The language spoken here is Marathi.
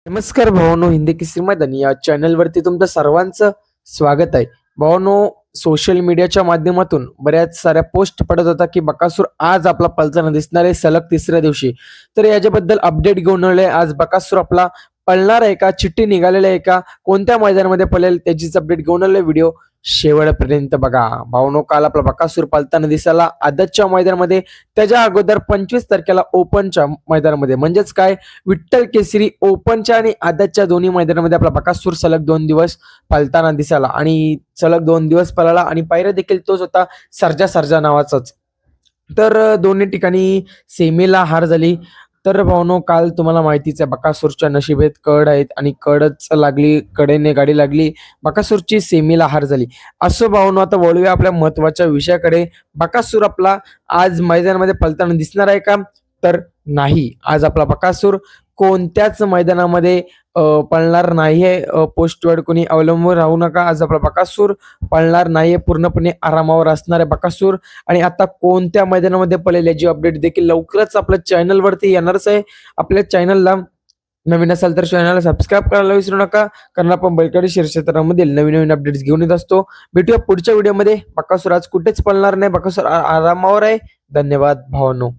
नमस्कार भावानो, हिंदी केसरी मैदान या चॅनलवरती तुमचं सर्वांचं स्वागत आहे. भावानो, सोशल मीडियाच्या माध्यमातून बऱ्याच साऱ्या पोस्ट पडत होता की बकासूर आज आपला पळताना दिसणार आहे सलग तिसऱ्या दिवशी. तर याच्याबद्दल अपडेट घेऊन आलोय. आज बकासूर आपला पळणार आहे का, चिठ्ठी निघालेली आहे का, कोणत्या मैदानामध्ये पळेल त्याचीच अपडेट घेऊन आलोय. व्हिडिओ शेवटपर्यंत बघा. भावानो, काल आपला बकासूर पळताना दिसायला आदतच्या मैदानामध्ये, त्याच्या अगोदर 25 तारखेला ओपनच्या मैदानामध्ये, म्हणजेच काय, विठ्ठल केसरी ओपनच्या आणि आदतच्या दोन्ही मैदानामध्ये आपला बकासूर सलग 2 दिवस पळताना दिसायला आणि सलग 2 दिवस पळाला आणि पायऱ्या देखील तोच होता, सर्जा सर्जा नावाचाच. तर दोन्ही ठिकाणी सेमीला हार झाली. तर भावानो, काल तुम्हाला माहितीच आहे बकासूरच्या नशिबेत कड आहेत आणि कडच लागली, कडेने गाडी लागली, बकासूरची सेमीला हार झाली. असो भावानो, आता वळूया आपल्या महत्त्वाच्या विषयाकडे. बकासूर आपला आज मैदानामध्ये पळताना दिसणार आहे का? तर नाही. आज आपला बकासूर कोणत्याच मैदानामध्ये पळणार नाहीये. पोस्टवर कोणी अवलंबून राहू नका. आज आपला बकासूर पळणार नाहीये, पूर्णपणे आरामावर असणार आहे बकासूर. आणि आता कोणत्या मैदानामध्ये पळेल याची अपडेट देखील लवकरच आपल्या चॅनलवरती येणारच आहे. आपल्या चॅनलला नवीन असाल तर चॅनलला सबस्क्राईब करायला विसरू नका, कारण आपण बैलगाडी क्षेत्रामधील नवीन नवीन अपडेट्स घेऊन येत असतो. भेटूया पुढच्या व्हिडिओमध्ये. बकासूर आज कुठेच पळणार नाही, बकासूर आरामावर आहे. धन्यवाद भावांनो.